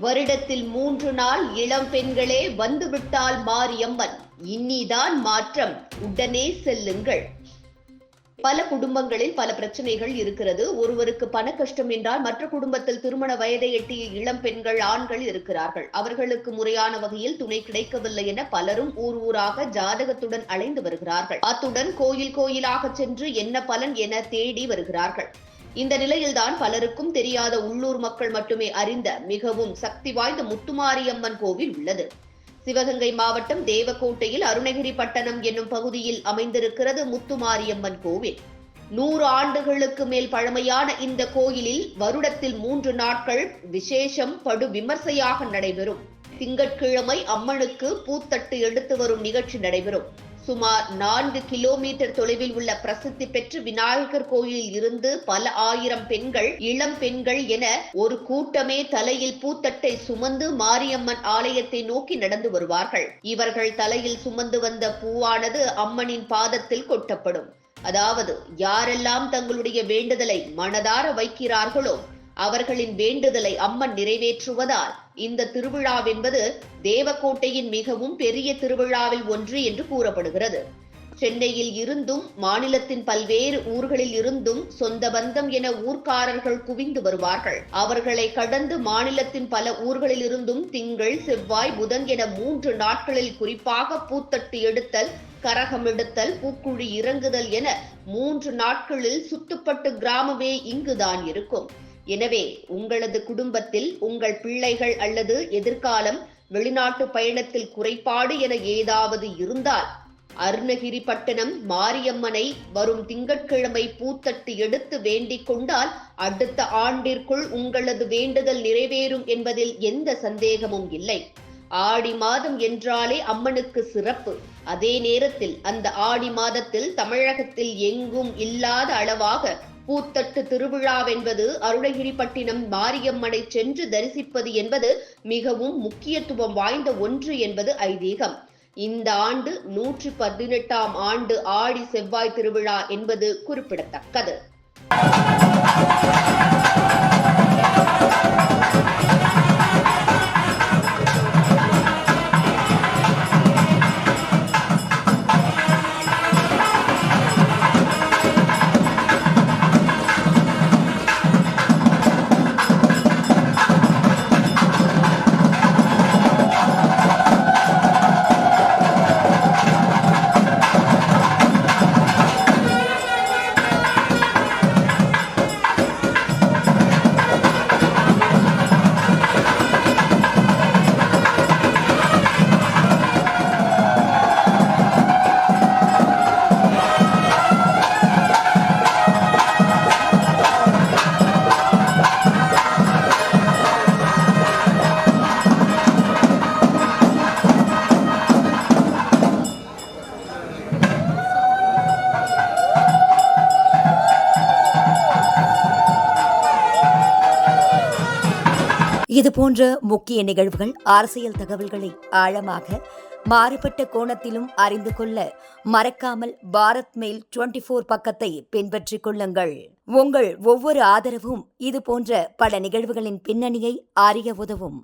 வருடத்தில் 3 நாள் இளம் பெண்களே வந்துவிட்டால் மாரியம்மன், இன்னிதான் மாற்றம், உடனே செல்லுங்கள். பல குடும்பங்களில் பல பிரச்சனைகள் இருக்கிறது. ஒருவருக்கு பண கஷ்டம் என்றால் மற்ற குடும்பத்தில் திருமண வயதை எட்டிய இளம் பெண்கள், ஆண்கள் இருக்கிறார்கள். அவர்களுக்கு முறையான வகையில் துணை கிடைக்கவில்லை என பலரும் ஊர் ஊராக ஜாதகத்துடன் அலைந்து வருகிறார்கள். அத்துடன் கோயில் கோயிலாக சென்று என்ன பலன் என தேடி வருகிறார்கள். இந்த நிலையில்தான் பலருக்கும் தெரியாத, உள்ளூர் மக்கள் மட்டுமே அறிந்த மிகவும் சக்தி வாய்ந்த முத்துமாரியம்மன் கோவில் உள்ளது. சிவகங்கை மாவட்டம் தேவக்கோட்டையில் அருணகிரி பட்டணம் என்னும் பகுதியில் அமைந்திருக்கிறது முத்துமாரியம்மன் கோவில். 100 ஆண்டுகளுக்கு மேல் பழமையான இந்த கோயிலில் வருடத்தில் 3 நாட்கள் விசேஷம் படு விமர்சையாக நடைபெறும். திங்கட்கிழமை அம்மனுக்கு பூத்தட்டு எடுத்து வரும் நிகழ்ச்சி நடைபெறும். சுமார் 4 கிலோமீட்டர் தொலைவில் உள்ள பிரசித்தி பெற்ற விநாயகர் கோயிலில் இருந்து பல ஆயிரம் பெண்கள், இளம் பெண்கள் என ஒரு கூட்டமே தலையில் பூத்தட்டை சுமந்து மாரியம்மன் ஆலயத்தை நோக்கி நடந்து வருவார்கள். இவர்கள் தலையில் சுமந்து வந்த பூவானது அம்மனின் பாதத்தில் கொட்டப்படும். அதாவது யாரெல்லாம் தங்களுடைய வேண்டுதலை மனதார வைக்கிறார்களோ அவர்களின் வேண்டுதலை அம்மன் நிறைவேற்றுவதால் இந்த திருவிழாவென்பது தேவக்கோட்டையின் மிகவும் பெரிய திருவிழாவில் ஒன்று என்று கூறப்படுகிறது. சென்னையில் இருந்தும் மாநிலத்தின் பல்வேறு ஊர்களில் இருந்தும் சொந்த பந்தம் என ஊர்க்காரர்கள் குவிந்து வருவார்கள். அவர்களை கடந்து மாநிலத்தின் பல ஊர்களில் இருந்தும் திங்கள், செவ்வாய், புதன் என 3 நாட்களில் குறிப்பாக பூத்தட்டு எடுத்தல், கரகம் எடுத்தல், பூக்குழி இறங்குதல் என 3 நாட்களில் சுத்துப்பட்டு கிராமமே இங்குதான் இருக்கும். எனவே உங்களது குடும்பத்தில் உங்கள் பிள்ளைகள் அல்லது எதிர்காலம் வெளிநாட்டு பயணத்தில் குறைபாடு என ஏதாவது இருந்தால் அருணகிரி பட்டணம் மாரியம்மனை வரும் திங்கட்கிழமை பூத்தட்டு எடுத்து வேண்டிக் கொண்டால் அடுத்த ஆண்டிற்குள் உங்களது வேண்டுதல் நிறைவேறும் என்பதில் எந்த சந்தேகமும் இல்லை. ஆடி மாதம் என்றாலே அம்மனுக்கு சிறப்பு. அதே நேரத்தில் அந்த ஆடி மாதத்தில் தமிழகத்தில் எங்கும் இல்லாத அளவாக பூத்தட்டு திருவிழாவென்பது அருணகிரிப்பட்டினம் மாரியம்மனை சென்று தரிசிப்பது என்பது மிகவும் முக்கியத்துவம் வாய்ந்த ஒன்று என்பது ஐதீகம். இந்த ஆண்டு 118ஆம் ஆண்டு ஆடி செவ்வாய் திருவிழா என்பது குறிப்பிடத்தக்கது. இதுபோன்ற முக்கிய நிகழ்வுகள், அரசியல் தகவல்களை ஆழமாக, மாறுபட்ட கோணத்திலும் அறிந்து கொள்ள மறக்காமல் பாரத் மெயில் 24 பக்கத்தை பின்பற்றிக் கொள்ளுங்கள். உங்கள் ஒவ்வொரு ஆதரவும் இதுபோன்ற பல நிகழ்வுகளின் பின்னணியை அறிய உதவும்.